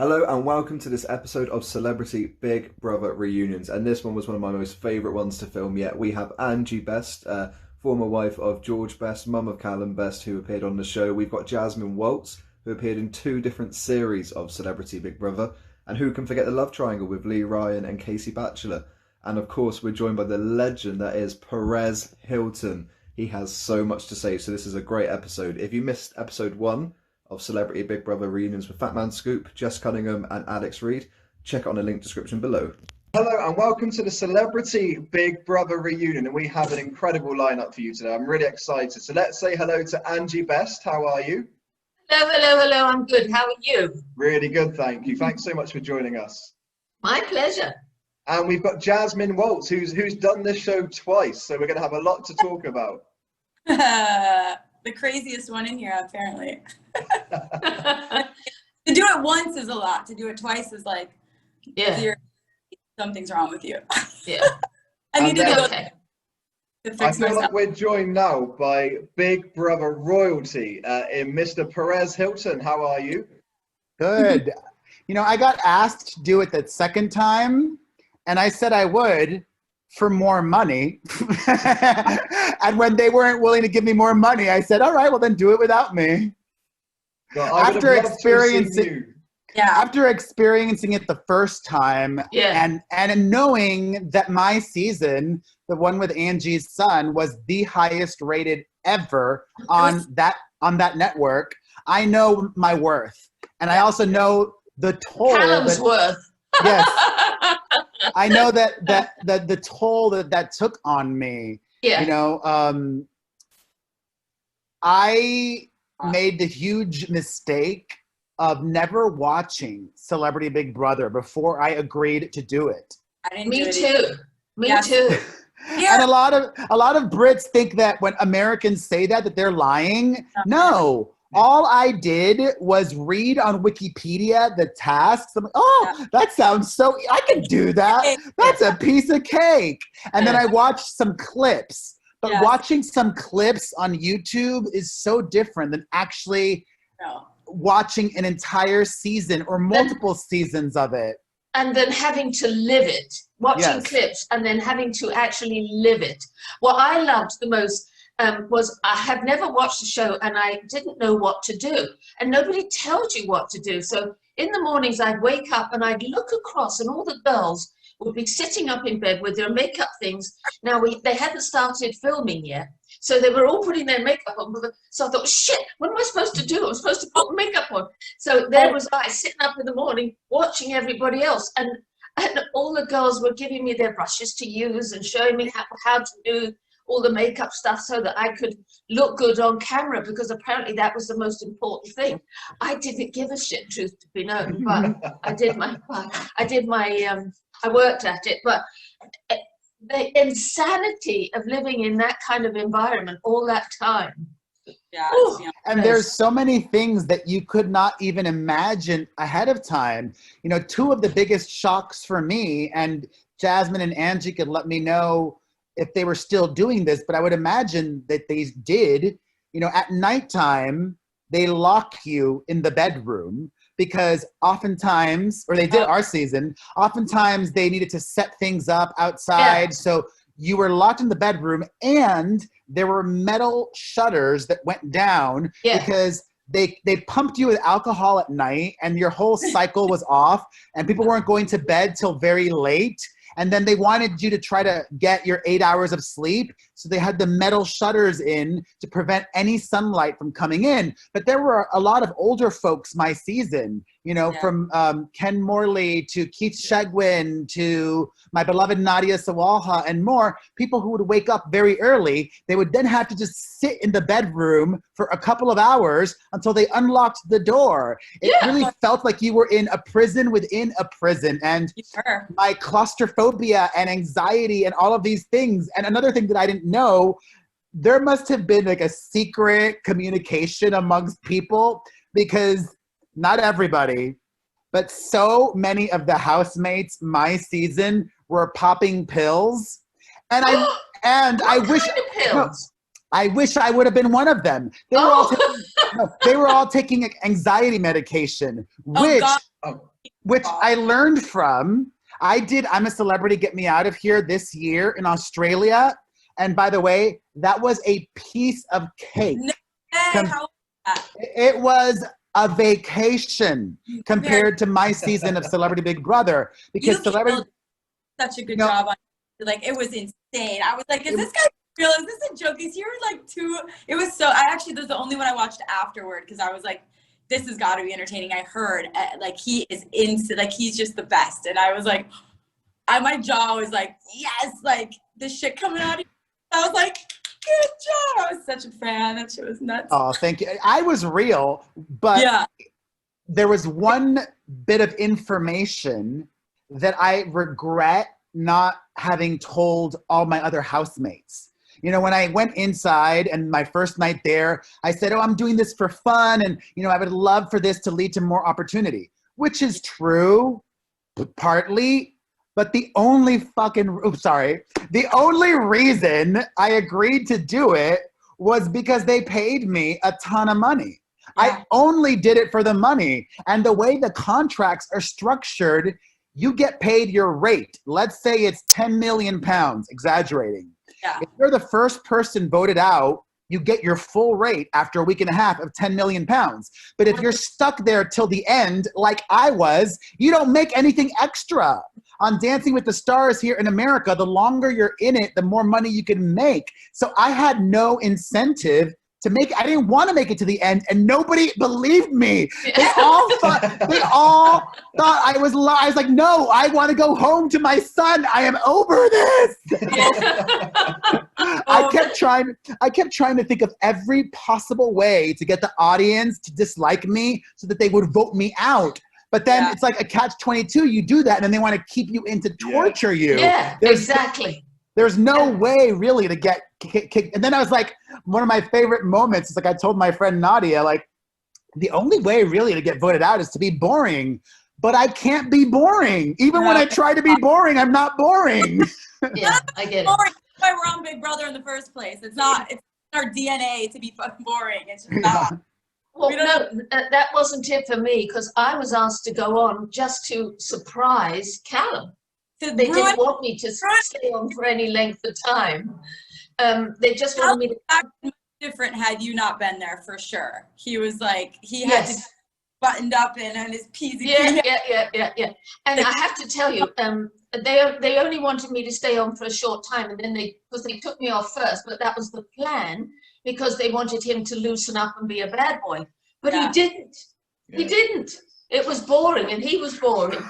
Hello and welcome to this episode of Celebrity Big Brother Reunions, and this one was one of my most favourite ones to film yet. We have Angie Best, former wife of George Best, mum of Callum Best, who appeared on the show. We've got Jasmine Waltz, who appeared in two different series of Celebrity Big Brother, and who can forget the love triangle with Lee Ryan and Casey Batchelor. And of course, we're joined by the legend that is PEREZ Hilton. He has so much to say, so this is a great episode. If you missed episode 1 of Celebrity Big Brother Reunions with Fat Man Scoop, Jess Cunningham and Alex Reid, check it on the link description below. Hello and welcome to the Celebrity Big Brother Reunion, and we have an incredible lineup for you today. I'm really excited. So let's say hello to Angie Best. How are you? Hello. I'm good. How are you? Really good, thank you. Thanks so much for joining us. My pleasure. And we've got Jasmine Waltz, who's done this show twice, so we're going to have a lot to talk about. The craziest one in here, apparently. To do it once is a lot. To do it twice is like, Yeah. Something's wrong with you. Yeah. I need to go Okay. to I fix feel myself. like we're joined now by Big Brother royalty in Mr. PEREZ Hilton. How are you? Good. You know, I got asked to do it the second time, and I said I would for more money. And when they weren't willing to give me more money, I said, all right, well then do it without me. God, I would After have loved to have seen experiencing- you. Yeah. After experiencing it the first time, Yeah. and knowing that my season, the one with Angie's son, was the highest rated ever on that network, I know my worth. And I also know the toll Callum's that, worth. yes, I know that the toll that took on me. Yeah. You know, I made the huge mistake of never watching Celebrity Big Brother before I agreed to do it. I didn't do Me it too. either. Me Yes. too. Yeah. And a lot of Brits think that when Americans say that they're lying. No. All I did was read on Wikipedia the tasks. I'm like, oh, that sounds so, I can do that. That's a piece of cake. And then I watched some clips. But Yes. watching some clips on YouTube is so different than actually No. watching an entire season or multiple seasons of it. And then having to live it, watching Yes. clips and then having to actually live it. What I loved the most was I had never watched the show and I didn't know what to do. And nobody tells you what to do. So in the mornings I'd wake up and I'd look across and all the girls would be sitting up in bed with their makeup things. Now they hadn't started filming yet. So they were all putting their makeup on. So I thought, shit, what am I supposed to do? I'm supposed to put makeup on. So there was I sitting up in the morning watching everybody else. And all the girls were giving me their brushes to use and showing me how to do all the makeup stuff so that I could look good on camera, because apparently that was the most important thing. I didn't give a shit, truth to be known, but I worked at it. But the insanity of living in that kind of environment all that time. Yeah. Ooh. And there's so many things that you could not even imagine ahead of time. You know, two of the biggest shocks for me, and Jasmine and Angie could let me know if they were still doing this, but I would imagine that they did. You know, at nighttime, they lock you in the bedroom because oftentimes, or they did our season, oftentimes they needed to set things up outside. Yeah. So you were locked in the bedroom, and there were metal shutters that went down because they pumped you with alcohol at night and your whole cycle was off and people weren't going to bed till very late. And then they wanted you to try to get your 8 hours of sleep. So they had the metal shutters in to prevent any sunlight from coming in. But there were a lot of older folks my season, you know, from Ken Morley to Keith Shegwin to my beloved Nadia Sawalha and more, people who would wake up very early. They would then have to just sit in the bedroom for a couple of hours until they unlocked the door. It really felt like you were in a prison within a prison. And my claustrophobia and anxiety and all of these things. And another thing that I didn't know, there must have been like a secret communication amongst people, because not everybody, but so many of the housemates my season were popping pills. And I wish Pills? I wish I would have been one of them. They were all taking anxiety medication, which which I learned from. I'm a Celebrity Get Me Out of Here this year in Australia. And by the way, that was a piece of cake. No, how was that? It was a vacation compared to my season of Celebrity Big Brother. Because You Celebrity... killed such a good job on it. Like, it was insane. I was like, is this guy real? Is this a joke? Is he like too... It was so... This is the only one I watched afterward because I was like, this has got to be entertaining. I heard, like, he is like, he's just the best. And I was like, my jaw was like, yes, like, this shit coming out of you. I was like, good job. I was such a fan. That shit was nuts. Oh, thank you. I was real, but there was one bit of information that I regret not having told all my other housemates. You know, when I went inside and my first night there, I said, oh, I'm doing this for fun. And, you know, I would love for this to lead to more opportunity, which is true, partly. But the only the only reason I agreed to do it was because they paid me a ton of money. Yeah. I only did it for the money. And the way the contracts are structured, you get paid your rate. Let's say it's 10 million pounds, exaggerating. Yeah. If you're the first person voted out, you get your full rate after a week and a half of 10 million pounds. But if you're stuck there till the end, like I was, you don't make anything extra. On Dancing with the Stars here in America, the longer you're in it, the more money you can make. So I had no incentive to make it. I didn't want to make it to the end, and nobody believed me. They all thought I was like, no, I want to go home to my son. I am over this. I kept trying to think of every possible way to get the audience to dislike me so that they would vote me out. But then it's like a catch-22. You do that, and then they want to keep you in to torture you. Yeah, exactly. There's no way really to get kicked. And then I was like, one of my favorite moments is like I told my friend Nadia, like, the only way really to get voted out is to be boring. But I can't be boring. Even when I try to be boring, I'm not boring. Yeah, I get it. Boring. That's why we're on Big Brother in the first place. It's our DNA to be fucking boring. It's just not. Well, no, that wasn't it for me because I was asked to go on just to surprise Callum. They didn't want me to stay on for any length of time. They just wanted me to... Different had you not been there, for sure. He was like, he had to buttoned up in and his peasy. Yeah. And I have to tell you, they only wanted me to stay on for a short time, and then because they took me off first, but that was the plan because they wanted him to loosen up and be a bad boy. But he didn't. Yeah. He didn't. It was boring, and he was boring.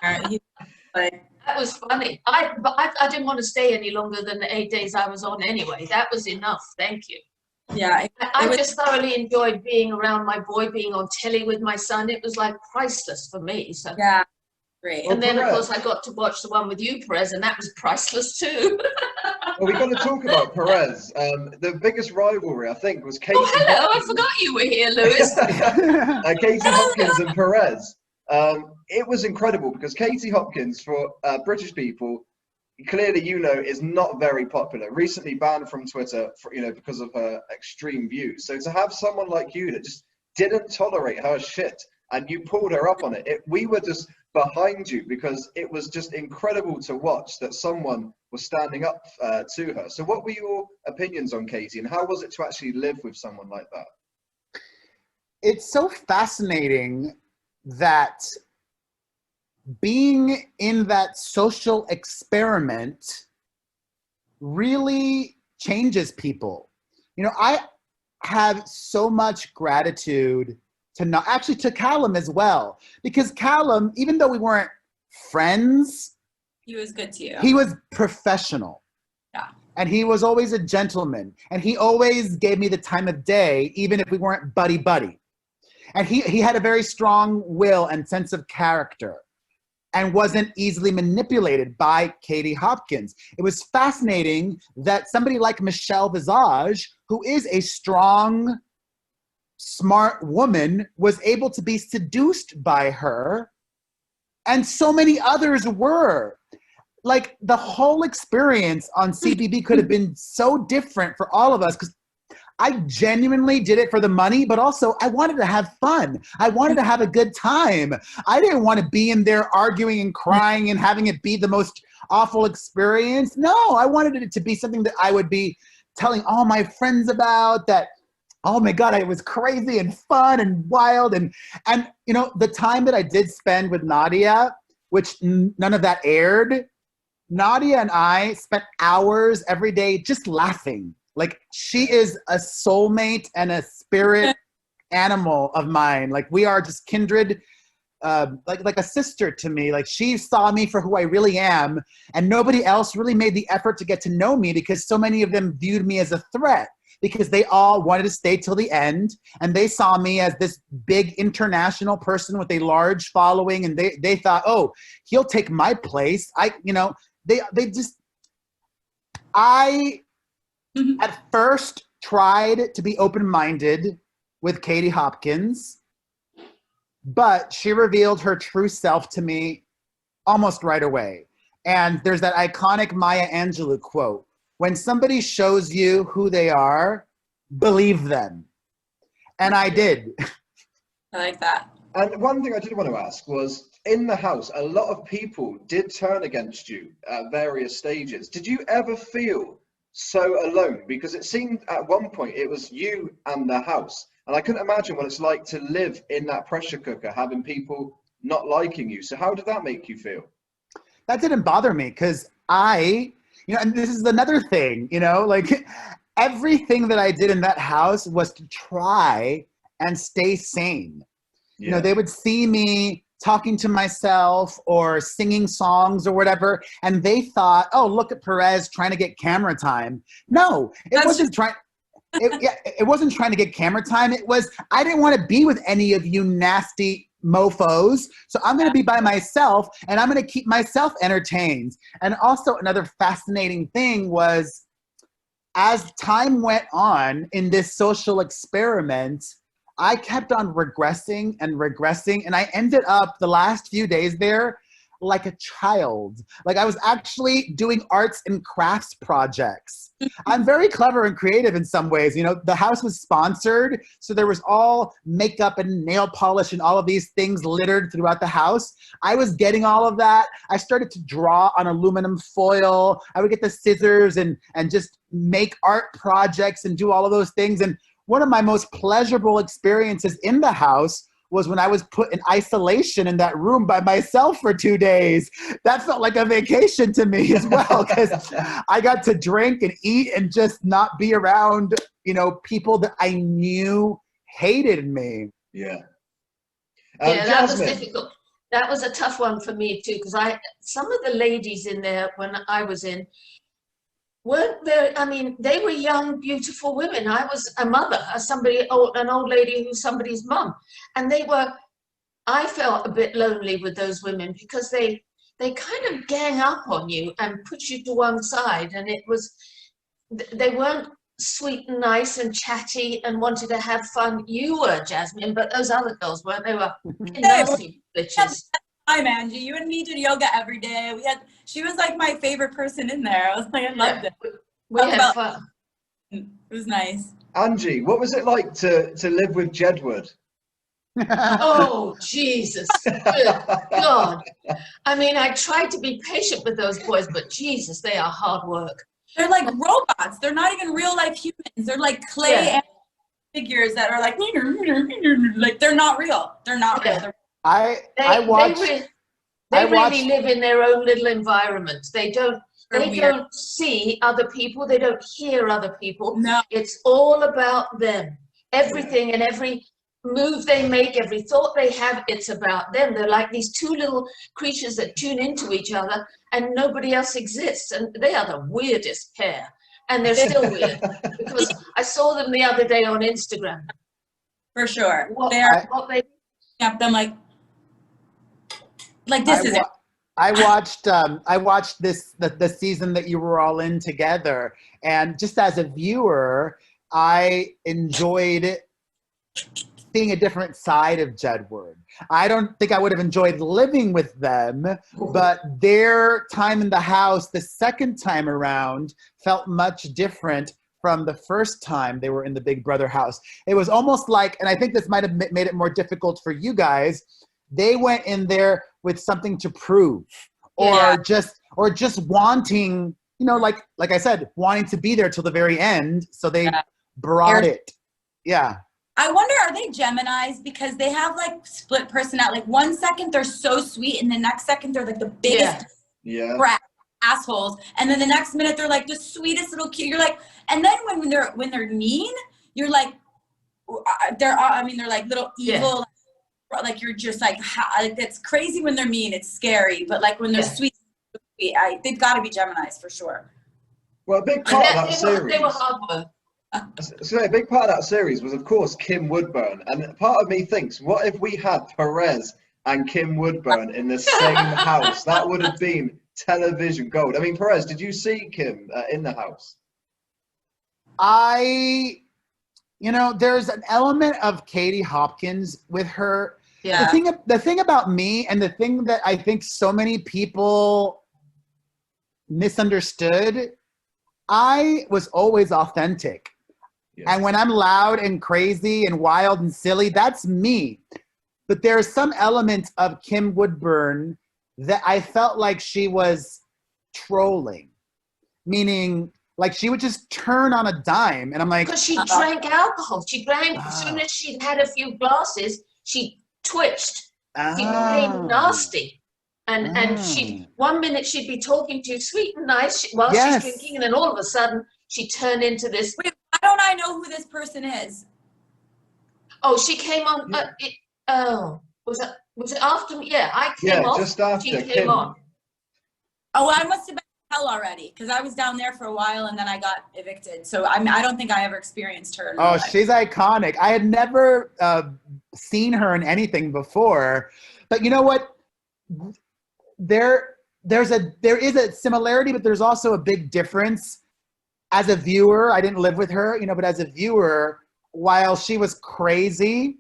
That was funny. I didn't want to stay any longer than the 8 days I was on anyway. That was enough. Thank you. Yeah. I just thoroughly enjoyed being around my boy, being on telly with my son. It was like priceless for me. So. Yeah. Great. And then, of course, I got to watch the one with you, Perez, and that was priceless too. Well, we've got to talk about Perez. The biggest rivalry, I think, was Katie. Oh, hello. Hopkins. I forgot you were here, Lewis. Katie Hopkins and Perez. It was incredible because Katie Hopkins, for British people, clearly, is not very popular. Recently banned from Twitter, because of her extreme views. So to have someone like you that just didn't tolerate her shit and you pulled her up on it, we were just behind you because it was just incredible to watch that someone was standing up to her. So what were your opinions on Katie and how was it to actually live with someone like that? It's so fascinating that being in that social experiment really changes people. I have so much gratitude to Callum as well, because Callum, even though we weren't friends, he was good to you. He was professional. Yeah. And he was always a gentleman. And he always gave me the time of day, even if we weren't buddy-buddy. And he had a very strong will and sense of character and wasn't easily manipulated by Katie Hopkins. It was fascinating that somebody like Michelle Visage, who is a strong, smart woman, was able to be seduced by her, and so many others were. Like, the whole experience on CBB could have been so different for all of us, because I genuinely did it for the money, but also I wanted to have fun. I wanted to have a good time. I didn't want to be in there arguing and crying and having it be the most awful experience. No, I wanted it to be something that I would be telling all my friends about, that, oh my God, it was crazy and fun and wild. And you know, the time that I did spend with Nadia, which none of that aired, Nadia and I spent hours every day just laughing. Like, she is a soulmate and a spirit animal of mine. Like, we are just kindred, like a sister to me. Like, she saw me for who I really am, and nobody else really made the effort to get to know me, because so many of them viewed me as a threat, because they all wanted to stay till the end, and they saw me as this big international person with a large following, and they thought, oh, he'll take my place. At first tried to be open-minded with Katie Hopkins, but she revealed her true self to me almost right away. And there's that iconic Maya Angelou quote, when somebody shows you who they are, believe them. And I did. I like that. And one thing I did want to ask was, in the house, a lot of people did turn against you at various stages. Did you ever feel so alone? Because it seemed at one point it was you and the house. And I couldn't imagine what it's like to live in that pressure cooker, having people not liking you. So how did that make you feel? That didn't bother me, because you know, and this is another thing, you know, like, everything that I did in that house was to try and stay sane. Yeah. You know, they would see me talking to myself or singing songs or whatever, and they thought, oh, look at Perez trying to get camera time. No, it wasn't trying. It wasn't trying to get camera time. It was, I didn't want to be with any of you nasty mofos, so I'm going to be by myself, and I'm going to keep myself entertained. And also, another fascinating thing was, as time went on in this social experiment, I kept on regressing and regressing, and I ended up the last few days there like a child. Like, I was actually doing arts and crafts projects. I'm very clever and creative in some ways. You know, the house was sponsored, so there was all makeup and nail polish and all of these things littered throughout the house. I was getting all of that. I started to draw on aluminum foil. I would get the scissors and just make art projects and do all of those things. And one of my most pleasurable experiences in the house was when I was put in isolation in that room by myself for 2 days. That felt like a vacation to me as well, because I got to drink and eat and just not be around, you know, people that I knew hated me. Yeah. Yeah, that was difficult. That was a tough one for me too, because some of the ladies in there when I was in weren't very, I mean, they were young, beautiful women. I was a mother, an old lady who's somebody's mum. And I felt a bit lonely with those women, because they kind of gang up on you and put you to one side. And they weren't sweet and nice and chatty and wanted to have fun. You were, Jasmine, but those other girls weren't. They were nasty bitches. Hi, Angie. You and me did yoga every day. She was like my favorite person in there. I was like, I loved it. We had fun. It was nice. Angie, what was it like to live with Jedward? Oh, Jesus. Good God. I mean, I tried to be patient with those boys, but Jesus, they are hard work. They're like robots. They're not even real life humans. They're like clay figures that are like they're not real. They're not real. They really live in their own little environment. They don't see other people. They don't hear other people. No. It's all about them. Everything and every move they make, every thought they have, it's about them. They're like these two little creatures that tune into each other, and nobody else exists. And they are the weirdest pair. And they're still weird, because I saw them the other day on Instagram. For sure. Them like this is it. I watched the season that you were all in together, and just as a viewer, I enjoyed seeing a different side of Jedward. I don't think I would have enjoyed living with them, but their time in the house the second time around felt much different from the first time they were in the Big Brother house. It was almost like, and I think this might have made it more difficult for you guys, they went in there with something to prove, or just wanting, you know, like I said, wanting to be there till the very end. So they brought it. Yeah. I wonder, are they Geminis? Because they have like split personality. Like 1 second they're so sweet, and the next second they're like the biggest assholes, and then the next minute they're like the sweetest little cute. You're like, and then when they're mean, you're like, they're like little evil. Like you're just like, it's crazy when they're mean. It's scary, but like when they're sweet, they've got to be Geminis for sure. Well, a big part of that series. They were hard work. So a big part of that series was, of course, Kim Woodburn, and part of me thinks, what if we had Perez and Kim Woodburn in the same house? That would have been television gold. I mean, Perez, did you see Kim in the house? There's an element of Katie Hopkins with her. Yeah. The thing about me, and the thing that I think so many people misunderstood, I was always authentic. Yeah. And when I'm loud and crazy and wild and silly, that's me. But there's some element of Kim Woodburn that I felt like she was trolling, meaning like she would just turn on a dime, and I'm like, because she drank alcohol. She drank as soon as she'd had a few glasses, she twitched. She became nasty, and she 1 minute she'd be talking to you sweet and nice while she's drinking, and then all of a sudden she turned into this. Wait, why don't I know who this person is? Oh, she came on. Was it after me? Yeah, I came off. Just after she came on. Oh, I must have been in hell already, because I was down there for a while and then I got evicted. So I don't think I ever experienced her. Oh, she's iconic. I had never seen her in anything before, but you know what? There is a similarity, but there's also a big difference. As a viewer, I didn't live with her, but as a viewer, while she was crazy,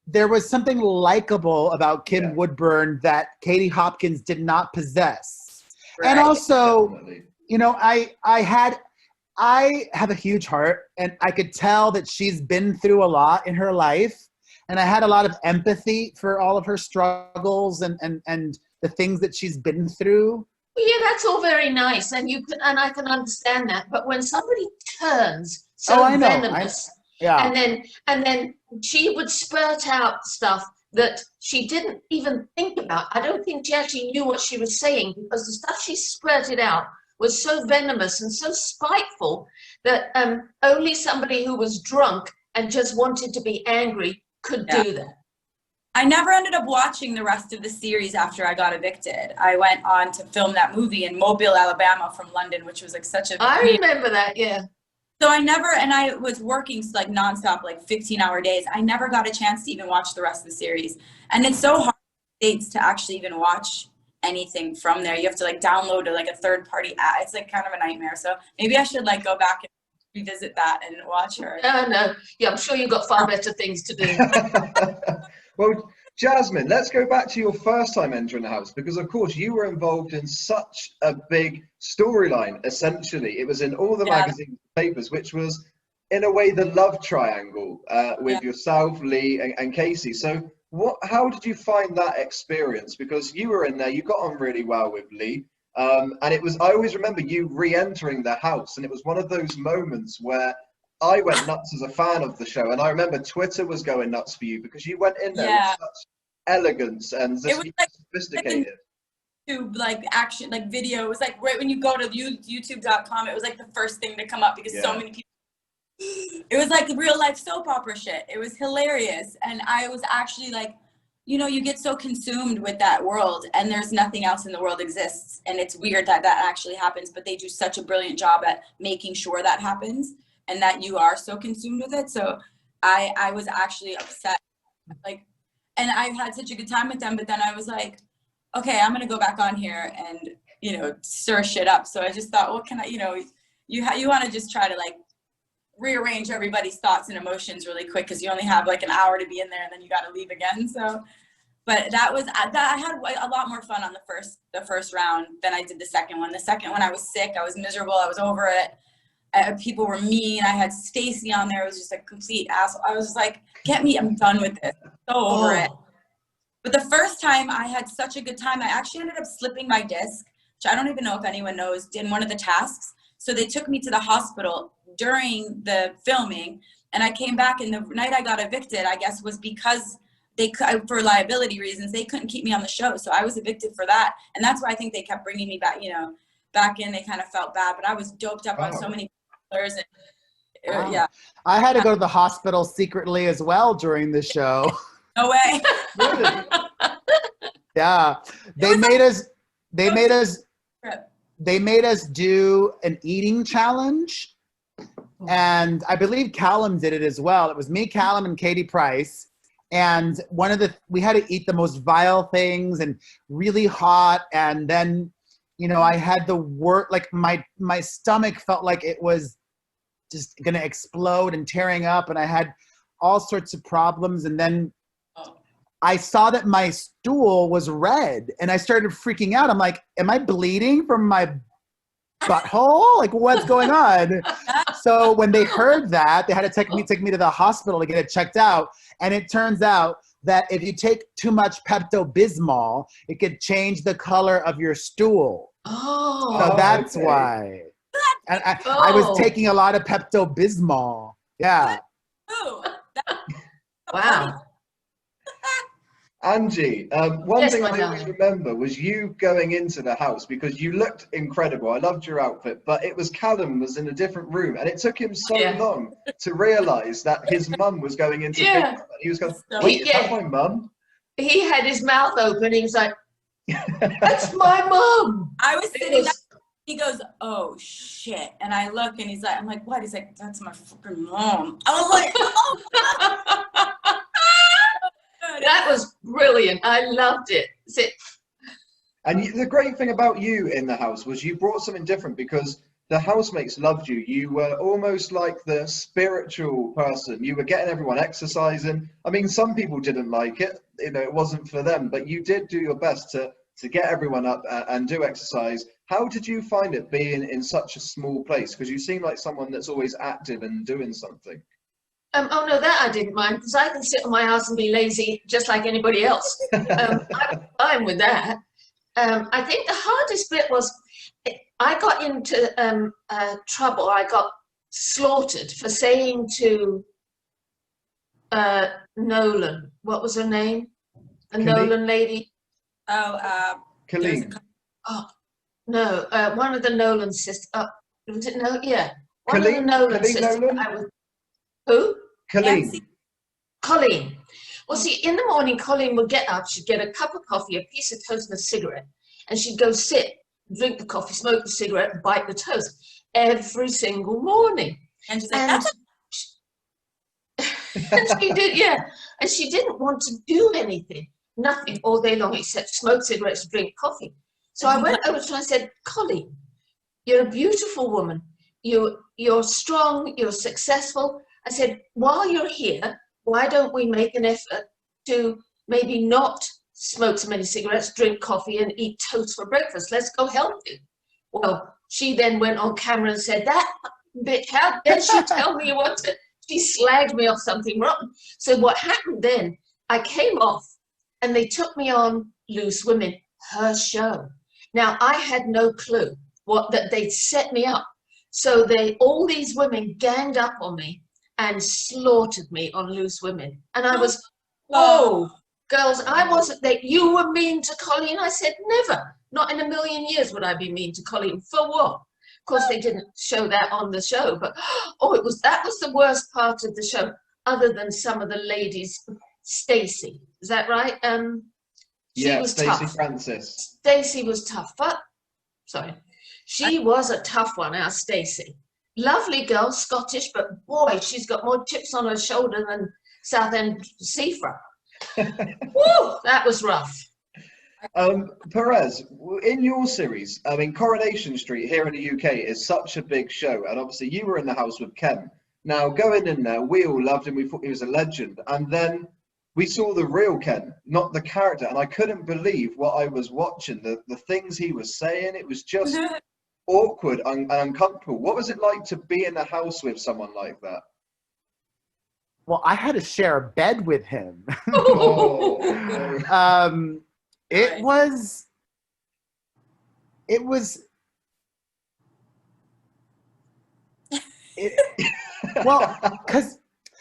there was something likable about Kim Woodburn that Katie Hopkins did not possess. Right. And also, I have a huge heart, and I could tell that she's been through a lot in her life, and I had a lot of empathy for all of her struggles and the things that she's been through. Well, yeah, that's all very nice, and I can understand that. But when somebody turns so venomous, and then she would spurt out stuff that she didn't even think about. I don't think she actually knew what she was saying, because the stuff she spurted out was so venomous and so spiteful that only somebody who was drunk and just wanted to be angry could do that. I never ended up watching the rest of the series after I got evicted. I went on to film that movie in Mobile, Alabama from London, which was like such a... I remember that, yeah. So and I was working like nonstop, like 15-hour days. I never got a chance to even watch the rest of the series. And it's so hard in States to actually even watch anything from there. You have to like download like a third-party app. It's like kind of a nightmare. So maybe I should like go back and revisit that and watch her. No. Yeah, I'm sure you've got far better things to do. Well, Jasmine, let's go back to your first time entering the house, because of course you were involved in such a big storyline. Essentially, it was in all the magazine papers, which was in a way the love triangle with yourself, Lee, and Casey. So how did you find that experience? Because you were in there, you got on really well with Lee, and I always remember you re-entering the house, and it was one of those moments where I went nuts as a fan of the show, and I remember Twitter was going nuts for you because you went in there with such elegance and just like sophisticated. Like action, like video. It was like right when you go to YouTube.com, it was like the first thing to come up because so many people. It was like real life soap opera shit. It was hilarious, and I was actually like, you get so consumed with that world, and there's nothing else in the world exists, and it's weird that actually happens. But they do such a brilliant job at making sure that happens. And that you are so consumed with it. So I was actually upset, like, and I had such a good time with them, but then I was like, okay, I'm going to go back on here and, stir shit up. So I just thought, what can I, you want to just try to like rearrange everybody's thoughts and emotions really quick, because you only have like an hour to be in there and then you got to leave again. So, but I had a lot more fun on the first round than I did the second one. The second one I was sick, I was miserable, I was over it. people were mean. I had Stacy on there. It was just a complete asshole. I was just like, get me, I'm done with this. I'm so over it. But the first time I had such a good time, I actually ended up slipping my disc, which I don't even know if anyone knows, in one of the tasks. So they took me to the hospital during the filming, and I came back, and the night I got evicted, I guess, was because for liability reasons, they couldn't keep me on the show. So I was evicted for that. And that's why I think they kept bringing me back, back in. They kind of felt bad, but I was doped up on so many colors. And yeah. I had to go to the hospital secretly as well during the show. No way. Really? Yeah. They made us do an eating challenge. And I believe Callum did it as well. It was me, Callum, and Katie Price. And we had to eat the most vile things and really hot. And then, I had like my stomach felt like it was just going to explode and tearing up. And I had all sorts of problems. And then I saw that my stool was red and I started freaking out. I'm like, am I bleeding from my butthole? Like, what's going on? So when they heard that, they had to take me to the hospital to get it checked out. And it turns out that if you take too much Pepto-Bismol, it could change the color of your stool. Oh. So that's why. And I was taking a lot of Pepto-Bismol. Yeah. Wow. Angie, one thing I always remember was you going into the house because you looked incredible. I loved your outfit, but it was Callum was in a different room, and it took him so long to realise that his mum was going into Big Brother. He was going, wait, is that my mum? He had his mouth open. He was like, that's my mum. I was sitting there. He goes, oh shit. And I look and I'm like, what? He's like, that's my fucking mom. I was like, oh. That was brilliant. I loved it. And the great thing about you in the house was you brought something different because the housemates loved you. You were almost like the spiritual person. You were getting everyone exercising. I mean, some people didn't like it. It wasn't for them, but you did do your best to get everyone up and do exercise. How did you find it being in such a small place? Because you seem like someone that's always active and doing something. Oh no, that I didn't mind because I can sit on my ass and be lazy just like anybody else. I'm fine with that. I think the hardest bit was I got into trouble. I got slaughtered for saying to Nolan, what was her name? The Nolan lady. Colleen. Oh no, one of the Nolan sisters. Was it no? Yeah, one Colleen, of the Nolan Colleen sisters. Nolan? Who? Colleen. Colleen. Well, see, in the morning, Colleen would get up, she'd get a cup of coffee, a piece of toast and a cigarette, and she'd go sit, drink the coffee, smoke the cigarette, and bite the toast every single morning. And she's like, and she did, yeah. And she didn't want to do anything, nothing all day long except smoke cigarettes and drink coffee. So I went over to her and I said, Colleen, you're a beautiful woman. You're strong, you're successful. I said, while you're here, why don't we make an effort to maybe not smoke so many cigarettes, drink coffee, and eat toast for breakfast? Let's go healthy. Well, she then went on camera and said, that bitch, how dare she tell me what to... She slagged me off something wrong. So what happened then, I came off, and they took me on Loose Women, her show. Now, I had no clue that they'd set me up. So all these women ganged up on me and slaughtered me on Loose Women. And I was, whoa, girls, I wasn't there. You were mean to Colleen? I said, never. Not in a million years would I be mean to Colleen. For what? Of course, they didn't show that on the show, but that was the worst part of the show, other than some of the ladies. Stacey, is that right? She was Stacey tough. Francis. Stacey was tough, but sorry. She was a tough one, our Stacey. Lovely girl, Scottish, but boy, she's got more chips on her shoulder than Southend Seafront. Woo, that was rough. Perez, in your series, I mean, Coronation Street here in the UK is such a big show, and obviously you were in the house with Ken. Now, going in there, we all loved him, we thought he was a legend, and then we saw the real Ken, not the character, and I couldn't believe what I was watching, the things he was saying. It was just awkward and uncomfortable. What was it like to be in a house with someone like that? Well, I had to share a bed with him. Oh. It was well, because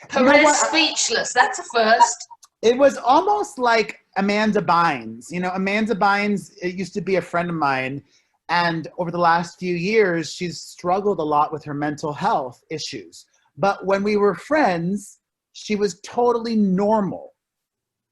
Perez speechless. That's a first. It was almost like Amanda Bynes. You know, Amanda Bynes, it used to be a friend of mine, and over the last few years, she's struggled a lot with her mental health issues. But when we were friends, she was totally normal.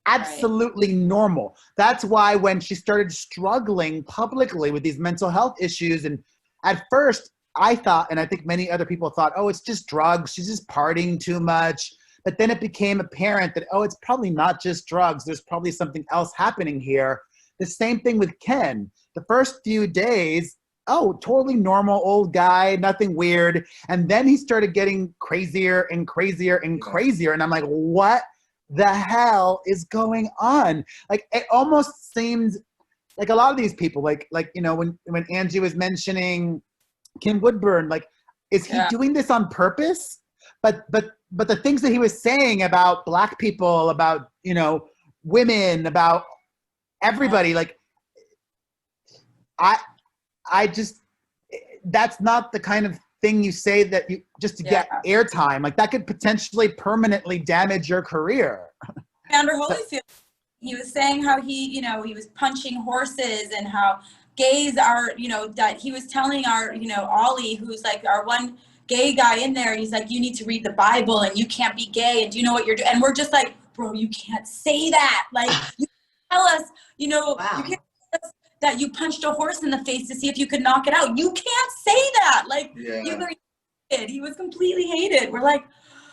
Absolutely normal. That's why when she started struggling publicly with these mental health issues, and at first I thought, and I think many other people thought, oh, it's just drugs. She's just partying too much. But then it became apparent that, oh, it's probably not just drugs. There's probably something else happening here. The same thing with Ken. The first few days, oh, totally normal old guy, nothing weird. And then he started getting crazier and crazier and crazier. And I'm like, what the hell is going on? Like, it almost seems like a lot of these people, like you know, when Angie was mentioning Kim Woodburn, like, is he doing this on purpose? But the things that he was saying about Black people, about, you know, women, about everybody, like, I just, that's not the kind of thing you say that you just to get airtime. Like, that could potentially permanently damage your career. Vander Holyfield, he was saying how he, you know, he was punching horses, and how gays are, you know, that he was telling our, you know, Ollie, who's like our one gay guy in there, he's like, you need to read the Bible and you can't be gay, and do you know what you're doing? And we're just like, bro, you can't say that. Like, you tell us, you know, you can't tell us that you punched a horse in the face to see if you could knock it out. You can't say that. Like, he was completely hated. We're like,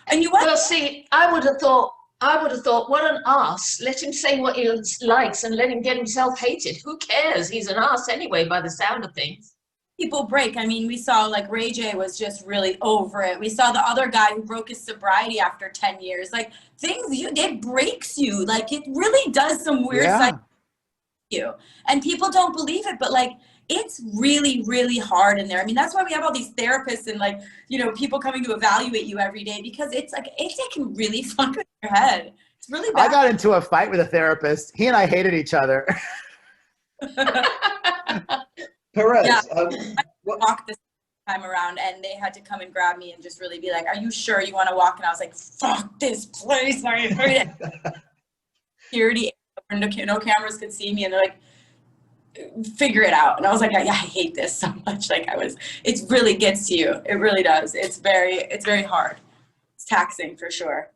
and you well, see, I would have thought, what an arse. Let him say what he likes and let him get himself hated. Who cares? He's an arse anyway, by the sound of things. People break. I mean, we saw like Ray J was just really over it. We saw the other guy who broke his sobriety after 10 years. Like, things, it breaks you. Like, it really does some weird side to you. And people don't believe it, but like, it's really, really hard in there. I mean, that's why we have all these therapists and, like, you know, people coming to evaluate you every day, because it's like, it can really fuck with your head. It's really bad. I got into a fight with a therapist. He and I hated each other. Perez, I walked this time around, and they had to come and grab me and just really be like, are you sure you want to walk? And I was like, fuck this place. I hate it. Security, no cameras could see me, and they're like, figure it out. And I was like, I hate this so much. Like, it really gets to you. It really does. It's very hard. It's taxing for sure.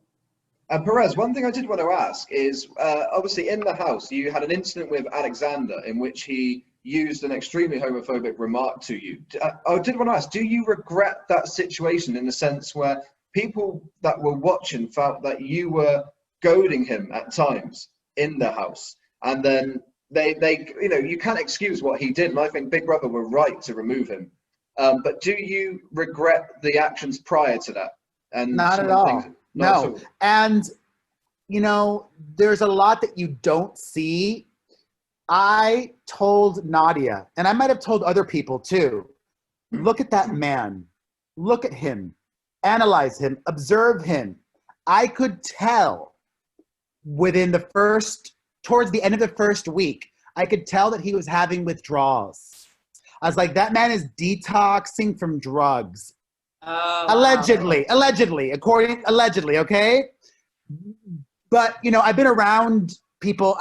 Perez, one thing I did want to ask is, obviously in the house, you had an incident with Alexander in which he used an extremely homophobic remark to you. I did want to ask, do you regret that situation, in the sense where people that were watching felt that you were goading him at times in the house, and then they you know, you can't excuse what he did, and I think Big Brother were right to remove him, but do you regret the actions prior to that? And not at all. No. And you know, there's a lot that you don't see. I told Nadia, and I might have told other people too, look at that man, look at him, analyze him, observe him. I could tell towards the end of the first week, I could tell that he was having withdrawals. I was like, that man is detoxing from drugs. Allegedly, okay? But, you know, I've been around people,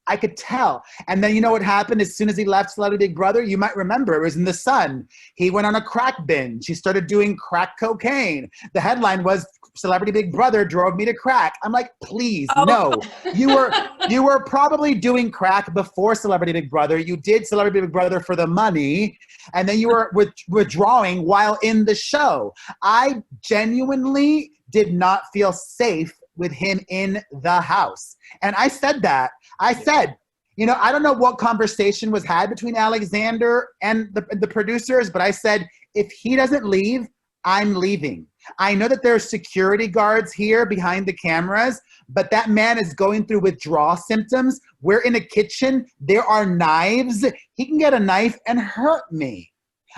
I could tell. And then you know what happened as soon as he left Celebrity Big Brother? You might remember, it was in The Sun. He went on a crack binge. He started doing crack cocaine. The headline was, Celebrity Big Brother drove me to crack. I'm like, please, no. You were probably doing crack before Celebrity Big Brother. You did Celebrity Big Brother for the money, and then you were withdrawing while in the show. I genuinely did not feel safe with him in the house. And I said that. I said, you know, I don't know what conversation was had between Alexander and the producers, but I said, if he doesn't leave, I'm leaving. I know that there's security guards here behind the cameras, but that man is going through withdrawal symptoms. We're in a kitchen. There are knives. He can get a knife and hurt me.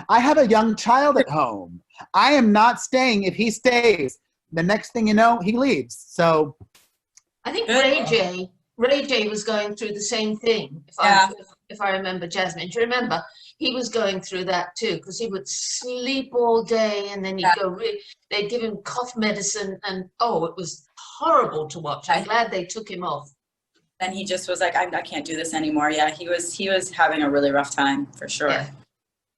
I have a young child at home. I am not staying if he stays. The next thing you know, he leaves. So I think Ray J was going through the same thing. If I remember, Jasmine, do you remember? He was going through that too, because he would sleep all day and then he'd go. They'd give him cough medicine, and it was horrible to watch. I'm glad they took him off. Then he just was like, I can't do this anymore. Yeah, he was having a really rough time for sure. Yeah.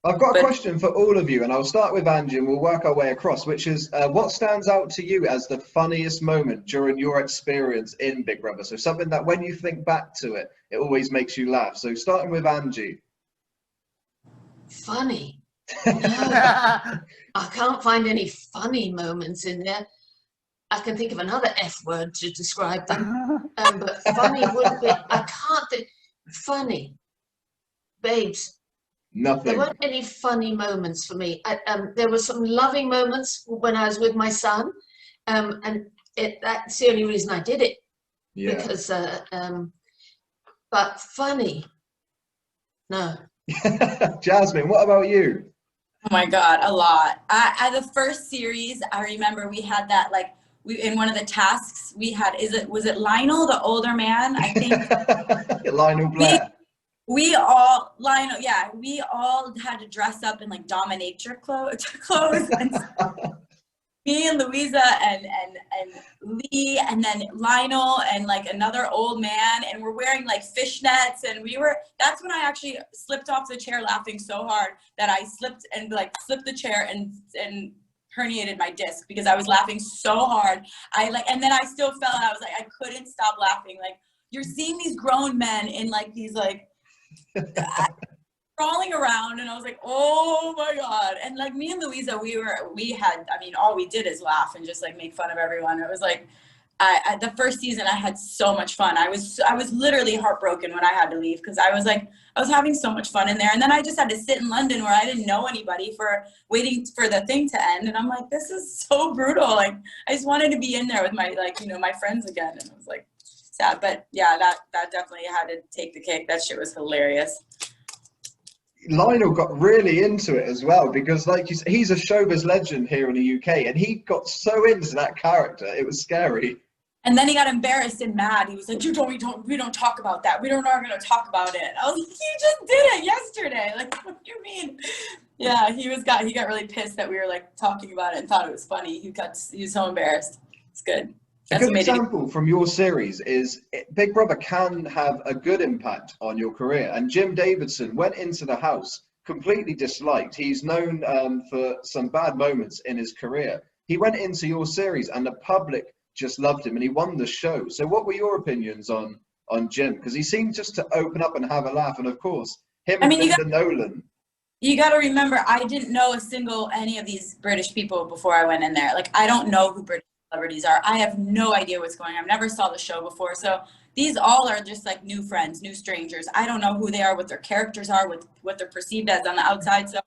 I've got a question for all of you, and I'll start with Angie and we'll work our way across, which is what stands out to you as the funniest moment during your experience in Big Brother? So something that when you think back to it, it always makes you laugh. So starting with Angie. Funny? No, I can't find any funny moments in there. I can think of another F word to describe them, but funny wouldn't be. I can't think. Funny. Babes. Nothing. There weren't any funny moments for me. There were some loving moments when I was with my son, and that's the only reason I did it. Yeah. Because, but funny, no. Jasmine, what about you? Oh my God, a lot. At the first series, I remember we had that in one of the tasks we had. Was it Lionel, the older man? I think Lionel Blair. We all had to dress up in dominatrix clothes. And me and Louisa and Lee and then Lionel and another old man, and we're wearing fishnets, and that's when I actually slipped off the chair laughing so hard that I slipped the chair and herniated my disc because I was laughing so hard. And then I still fell, and I was I couldn't stop laughing. You're seeing these grown men in these crawling around, and I was oh my God. And me and Louisa, all we did is laugh and just make fun of everyone. It was the first season I had so much fun. I was literally heartbroken when I had to leave because I was having so much fun in there. And then I just had to sit in London where I didn't know anybody for waiting for the thing to end. And I'm this is so brutal. I just wanted to be in there with my my friends again. And I was sad, but yeah, that definitely had to take the cake. That shit was hilarious. Lionel got really into it as well because, like you said, he's a showbiz legend here in the UK, and he got so into that character, it was scary. And then he got embarrassed and mad. He was like, we don't talk about that. We are not going to talk about it. I was like, you just did it yesterday. What do you mean? Yeah, he got really pissed that we were talking about it and thought it was funny. He was so embarrassed. It's good. A good example from your series is Big Brother can have a good impact on your career. And Jim Davidson went into the house completely disliked. He's known for some bad moments in his career. He went into your series and the public just loved him and he won the show. So what were your opinions on Jim? Because he seemed just to open up and have a laugh. And of course, him and Linda Nolan. You got to remember, I didn't know any of these British people before I went in there. I don't know who British celebrities are. I have no idea what's going on. I've never saw the show before. So these all are just new friends, new strangers. I don't know who they are, what their characters are, what they're perceived as on the outside. So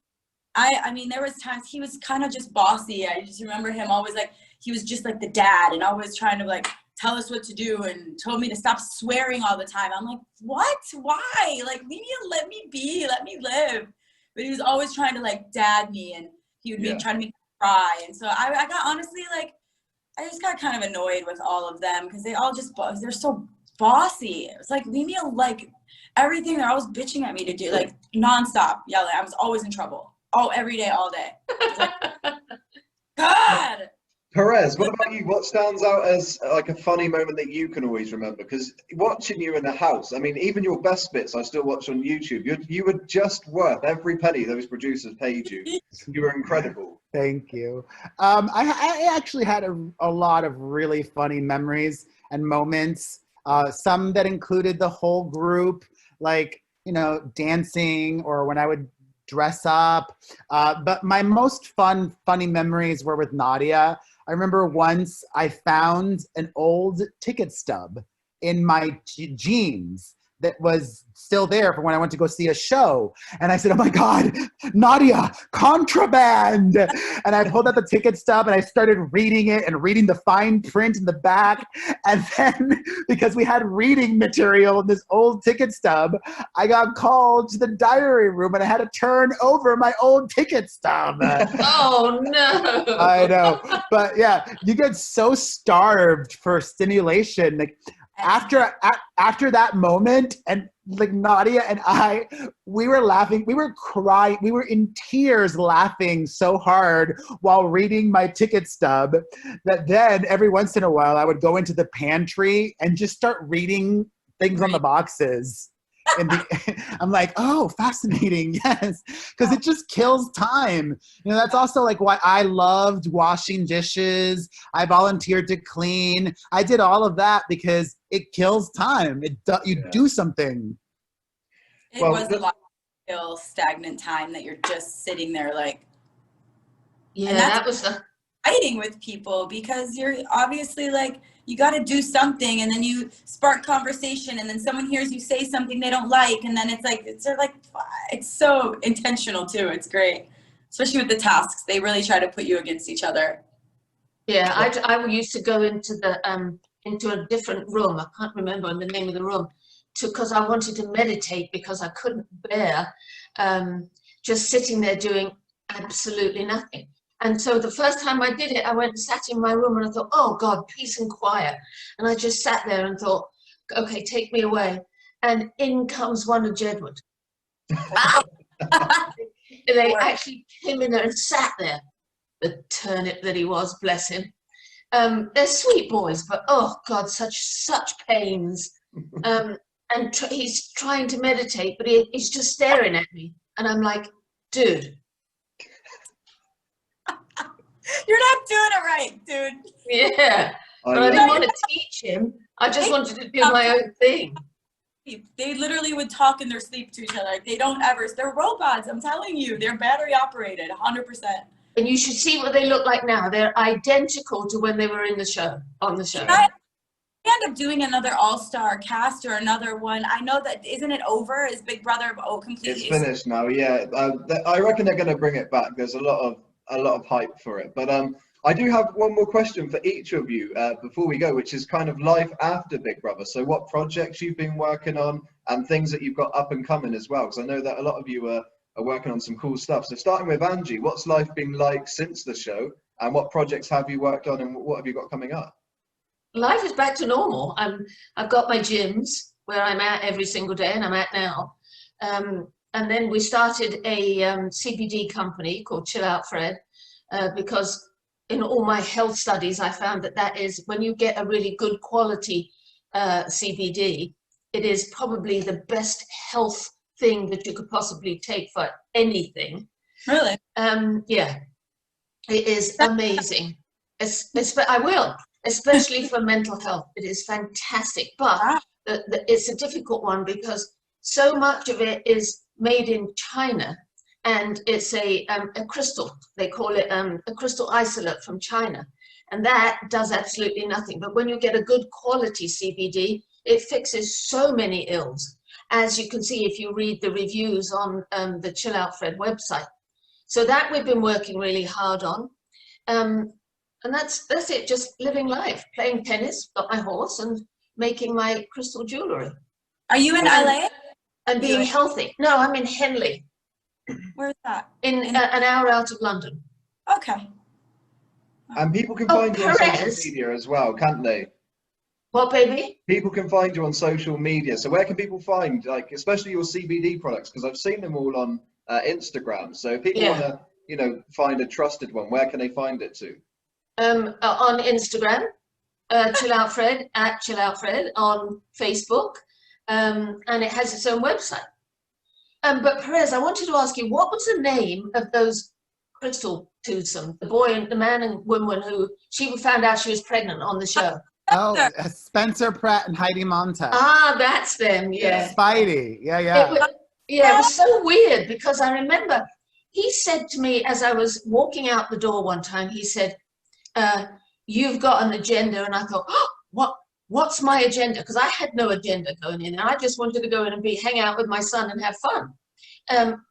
I mean, there was times he was kind of just bossy. I just remember him always he was just the dad and always trying to tell us what to do and told me to stop swearing all the time. I'm what? Why? Leave me, let me be, let me live. But he was always trying to dad me, and he would be trying to make me cry. And so I got honestly I just got kind of annoyed with all of them because they all they're so bossy. It was leave me everything they're always bitching at me to do, nonstop yelling. I was always in trouble. Every day, all day. God. Perez, what about you? What stands out as a funny moment that you can always remember? Because watching you in the house, I mean, even your best bits I still watch on YouTube. You were just worth every penny those producers paid you. You were incredible. Thank you. I actually had a lot of really funny memories and moments. Some that included the whole group, dancing or when I would dress up. But my most funny memories were with Nadia. I remember once I found an old ticket stub in my jeans that was still there for when I went to go see a show. And I said, oh my God, Nadia, contraband. And I pulled out the ticket stub and I started reading it and reading the fine print in the back. And then because we had reading material in this old ticket stub, I got called to the diary room and I had to turn over my old ticket stub. Oh no. I know. But yeah, you get so starved for stimulation. Like after that moment, and like Nadia and I, we were laughing, we were crying, we were in tears laughing so hard while reading my ticket stub that then every once in a while I would go into the pantry and just start reading things on the boxes. I'm like, oh, fascinating, yes, because it just kills time. You know, that's also like why I loved washing dishes. I volunteered to clean. I did all of that because it kills time. You do something. It was a lot of still stagnant time that you're just sitting there like. Yeah, that was fighting with people because you're obviously like, you got to do something, and then you spark conversation, and then someone hears you say something they don't like, and then it's so intentional too. It's great, especially with the tasks. They really try to put you against each other. Yeah, I used to go into a different room. I can't remember the name of the room, because I wanted to meditate because I couldn't bear just sitting there doing absolutely nothing. And so the first time I did it, I went and sat in my room and I thought, oh God, peace and quiet. And I just sat there and thought, okay, take me away. And in comes one of Jedward. They actually came in there and sat there. The turnip that he was, bless him. They're sweet boys, but oh God, such pains. He's trying to meditate, but he's just staring at me. And I'm like, dude. You're not doing it right, dude. Yeah, but I didn't want to teach him. I just wanted to do my own thing. They literally would talk in their sleep to each other. Like, they don't ever. They're robots. I'm telling you, they're battery operated, 100%. And you should see what they look like now. They're identical to when they were in the show. On the show. I end up doing another all-star cast or another one. I know that isn't it over? Is Big Brother completely? It's finished now. Yeah, I reckon they're going to bring it back. There's a lot of hype for it. But I do have one more question for each of you before we go, which is kind of life after Big Brother. So what projects you've been working on and things that you've got up and coming as well, because I know that a lot of you are working on some cool stuff. So starting with Angie, what's life been like since the show, and what projects have you worked on, and what have you got coming up? Life is back to normal. I've got my gyms where I'm at every single day, and I'm at now. And then we started a CBD company called Chill Out Fred, because in all my health studies, I found that is when you get a really good quality CBD, it is probably the best health thing that you could possibly take for anything. Really? Yeah, it is amazing. I will, especially for mental health. It is fantastic, but it's a difficult one because so much of it is made in China, and it's a crystal. They call it a crystal isolate from China, and that does absolutely nothing. But when you get a good quality CBD, it fixes so many ills, as you can see if you read the reviews on the Chill Out Fred website. So that we've been working really hard on, and that's it. Just living life, playing tennis, got my horse, and making my crystal jewelry. Are you in LA? And being healthy. No, I'm in Henley. Where's that? In an hour out of London. Okay. And people can find you on social media as well, can't they? What, baby? People can find you on social media. So where can people find, like, especially your CBD products? Because I've seen them all on Instagram. So if people want to, find a trusted one, where can they find it to? On Instagram, Chill Out Fred, at Chill Out Fred, on Facebook. And it has its own website. But Perez, I wanted to ask you, what was the name of those crystal twosome, the boy and the man and woman who she found out she was pregnant on the show? Oh, Spencer Pratt and Heidi Montag. Ah, that's them, yeah. Spidey, yeah. It was so weird because I remember he said to me as I was walking out the door one time, he said, you've got an agenda, and I thought, oh, what's my agenda? Because I had no agenda going in. I just wanted to go in and hang out with my son and have fun.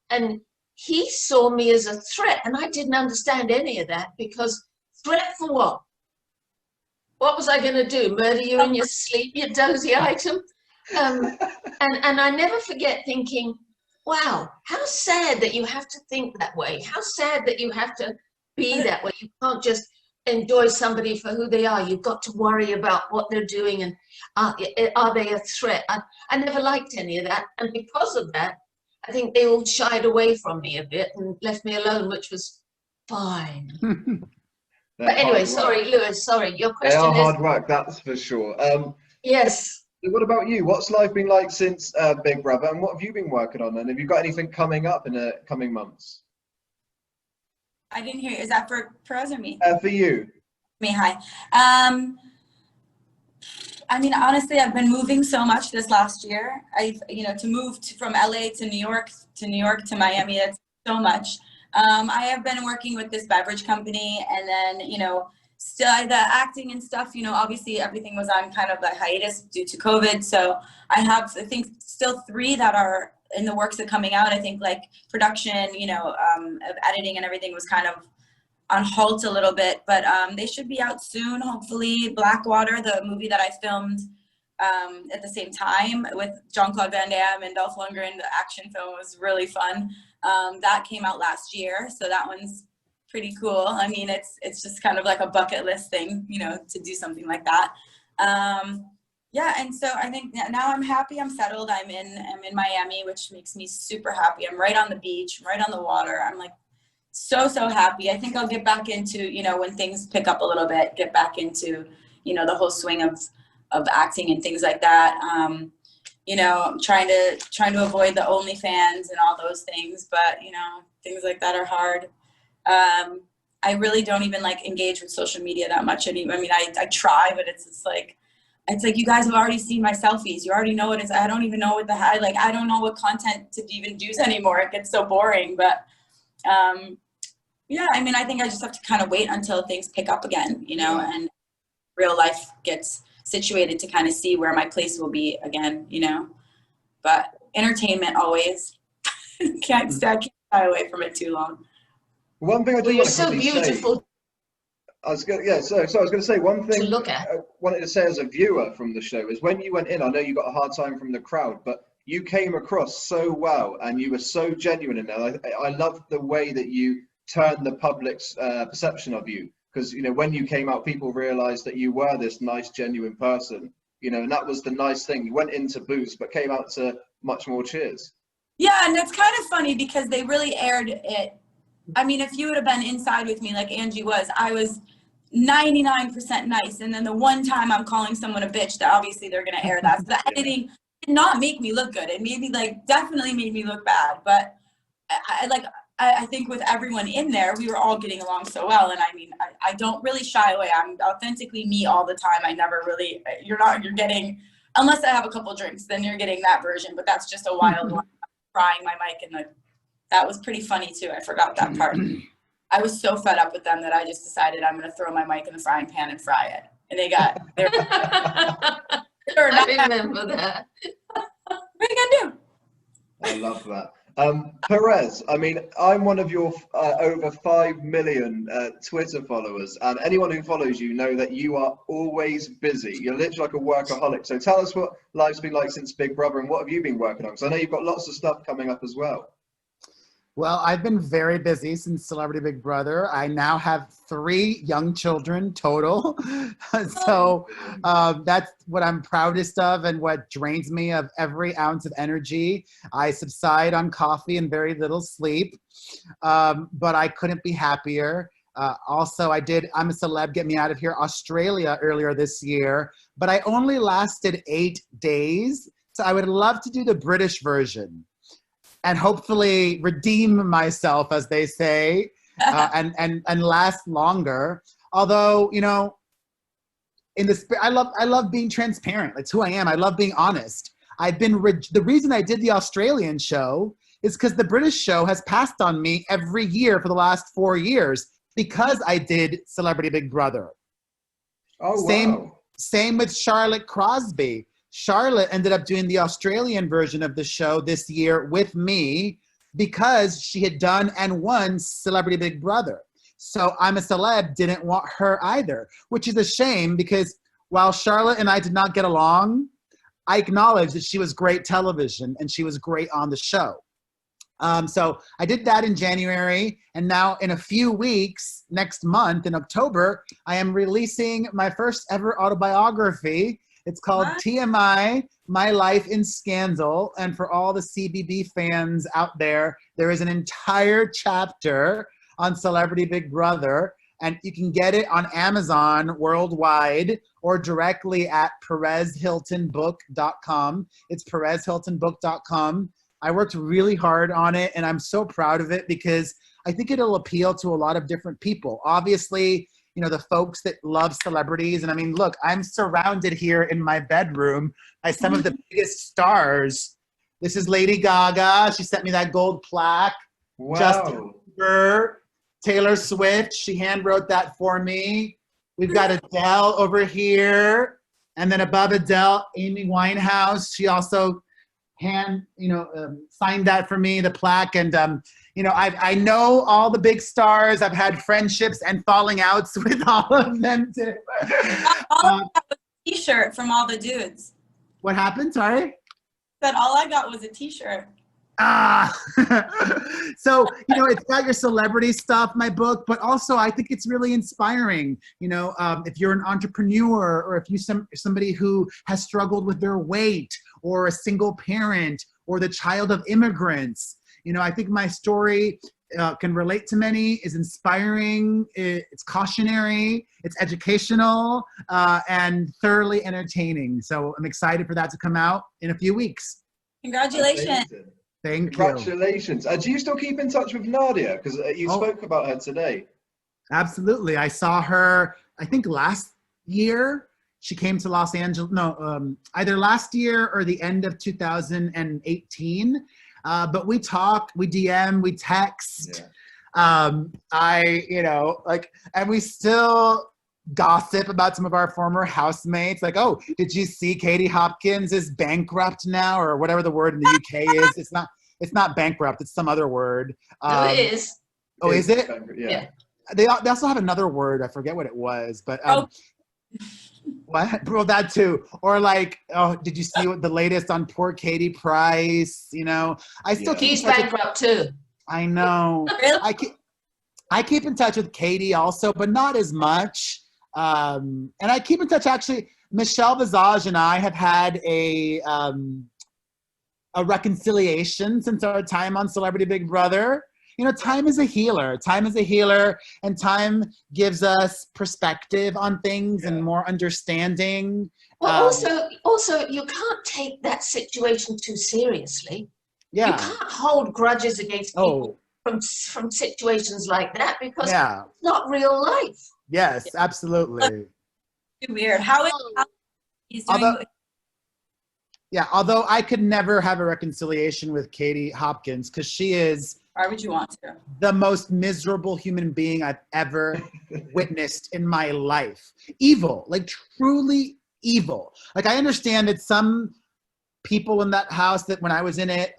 And he saw me as a threat, and I didn't understand any of that, because threat for what? What was I going to do? Murder you in your sleep, you dozy item? And I never forget thinking, wow, how sad that you have to think that way. How sad that you have to be that way. You can't just enjoy somebody for who they are. You've got to worry about what they're doing, and are they a threat? I never liked any of that. And because of that, I think they all shied away from me a bit and left me alone, which was fine. But anyway, sorry, Lewis, sorry. Your question is... They are hard work, that's for sure. Yes. What about you? What's life been like since Big Brother, and what have you been working on? And have you got anything coming up in the coming months? I didn't hear you. Is that for Perez or me? For you. Me, hi. I mean, honestly, I've been moving so much this last year. To move from LA to New York to Miami, that's so much. I have been working with this beverage company, and then, still the acting and stuff, obviously everything was on kind of a hiatus due to COVID. So I have, I think, still 3 that are in the works of coming out. I think like production, of editing and everything was kind of on halt a little bit, but they should be out soon, hopefully. Blackwater, the movie that I filmed at the same time with Jean-Claude Van Damme and Dolph Lundgren, the action film, was really fun. That came out last year, so that one's pretty cool. I mean, it's just kind of like a bucket list thing, to do something like that. Yeah, and so I think now I'm happy, I'm settled, I'm in Miami, which makes me super happy. I'm right on the beach, right on the water. I'm like so happy. I think I'll get back into, when things pick up a little bit, get back into, the whole swing of acting and things like that. I'm trying to avoid the OnlyFans and all those things, but things like that are hard. I really don't even engage with social media that much anymore. I mean, I try, but it's like you guys have already seen my selfies. You already know what it's. I don't even know what I don't know what content to even do anymore. It gets so boring. But yeah, I mean, I think I just have to kind of wait until things pick up again, and real life gets situated to kind of see where my place will be again, But entertainment always. can't shy away from it too long. One thing I do want to so beautiful. Say, I was going to say one thing to look at. I wanted to say as a viewer from the show is when you went in, I know you got a hard time from the crowd, but you came across so well and you were so genuine in there. I loved the way that you turned the public's perception of you, because when you came out, people realized that you were this nice, genuine person, and that was the nice thing. You went into booths but came out to much more cheers. Yeah, and it's kind of funny because they really aired it. I mean, if you would have been inside with me like Angie was, I was 99% nice, and then the one time I'm calling someone a bitch, that obviously they're gonna air that. So the editing did not make me look good. It made me definitely made me look bad. But I think with everyone in there, we were all getting along so well. And I mean, I don't really shy away. I'm authentically me all the time. I never really, you're getting, unless I have a couple drinks, then you're getting that version. But that's just a wild one. Frying my mic, and that was pretty funny too. I forgot that part. I was so fed up with them that I just decided I'm going to throw my mic in the frying pan and fry it. And they got, I remember that. What are you going to do? I love that. Perez, I mean, I'm one of your over 5 million Twitter followers, and anyone who follows you know that you are always busy. You're literally like a workaholic. So tell us what life's been like since Big Brother, and what have you been working on? Because I know you've got lots of stuff coming up as well. Well, I've been very busy since Celebrity Big Brother. I now have 3 young children total. So that's what I'm proudest of and what drains me of every ounce of energy. I subside on coffee and very little sleep, but I couldn't be happier. Also, I'm a Celeb, Get Me Out of Here, Australia earlier this year, but I only lasted 8 days. So I would love to do the British version and hopefully redeem myself, as they say, and last longer. Although, in the spirit, I love being transparent. It's who I am. I love being honest. The reason I did the Australian show is because the British show has passed on me every year for the last 4 years because I did Celebrity Big Brother. Oh, same, wow. Same with Charlotte Crosby. Charlotte ended up doing the Australian version of the show this year with me because she had done and won Celebrity Big Brother. So I'm a Celeb didn't want her either, which is a shame because while Charlotte and I did not get along, I acknowledge that she was great television and she was great on the show. So I did that in January, and now in a few weeks, next month in October, I am releasing my first ever autobiography. It's called TMI, My Life in Scandal. And for all the CBB fans out there, there is an entire chapter on Celebrity Big Brother, and you can get it on Amazon worldwide or directly at PEREZHiltonBook.com. It's PEREZHiltonBook.com. I worked really hard on it, and I'm so proud of it because I think it'll appeal to a lot of different people. Obviously, you know, the folks that love celebrities. And I mean, look, I'm surrounded here in my bedroom by some of the biggest stars. This is Lady Gaga. She sent me that gold plaque. Wow. Justin Bieber, Taylor Swift. She hand wrote that for me. We've got Adele over here. And then above Adele, Amy Winehouse. She also signed that for me, the plaque. And, I know all the big stars. I've had friendships and falling outs with all of them too. T-shirt from all the dudes. What happened? Sorry? That all I got was a T-shirt. So, it's got your celebrity stuff, my book, but also I think it's really inspiring. If you're an entrepreneur or if you're somebody who has struggled with their weight or a single parent or the child of immigrants, I think my story can relate to many, is inspiring, it's cautionary, it's educational, and thoroughly entertaining. So I'm excited for that to come out in a few weeks. Congratulations. Thank you. Congratulations. Do you still keep in touch with Nadia? Because you spoke about her today. Absolutely. I saw her, I think last year. She came to Los Angeles, either last year or the end of 2018. But we talk, we DM, we text. Yeah. And we still gossip about some of our former housemates. Like, oh, did you see Katie Hopkins is bankrupt now, or whatever the word in the UK is? It's not bankrupt. It's some other word. No, it is. Oh, is it? Yeah. They also have another word. I forget what it was, but what? Well, that too. Or like, oh, did you see what the latest on poor Katie Price? I still keep. She's bankrupt too. I know. I keep in touch with Katie also, but not as much. And I keep in touch, actually. Michelle Visage and I have had a reconciliation since our time on Celebrity Big Brother. Time is a healer. Time is a healer, and time gives us perspective on things and more understanding. Well, also, you can't take that situation too seriously. Yeah. You can't hold grudges against people from situations like that because it's not real life. Yes, absolutely. Weird. How he's doing? Although I could never have a reconciliation with Katie Hopkins because she is. Why would you want to? The most miserable human being I've ever witnessed in my life. Evil, like truly evil. Like I understand that some people in that house that when I was in it,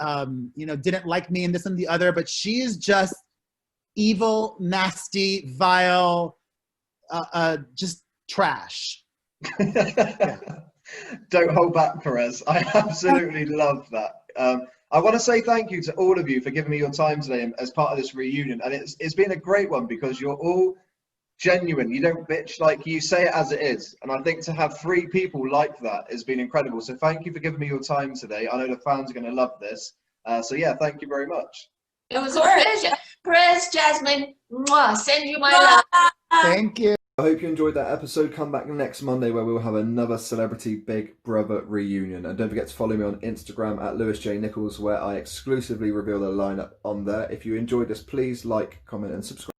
didn't like me and this and the other, but she is just evil, nasty, vile, just trash. Yeah. Don't hold back, Perez. I absolutely love that. I want to say thank you to all of you for giving me your time today as part of this reunion. And it's been a great one because you're all genuine. You don't bitch, like you say it as it is. And I think to have 3 people like that has been incredible. So thank you for giving me your time today. I know the fans are going to love this. So yeah, thank you very much. It was a pleasure. Perez, Jasmine, mwah, send you my love. Thank you. I hope you enjoyed that episode. Come back next Monday where we'll have another Celebrity Big Brother reunion. And don't forget to follow me on Instagram at Lewis J. Nicholls, where I exclusively reveal the lineup on there. If you enjoyed this, please like, comment and subscribe.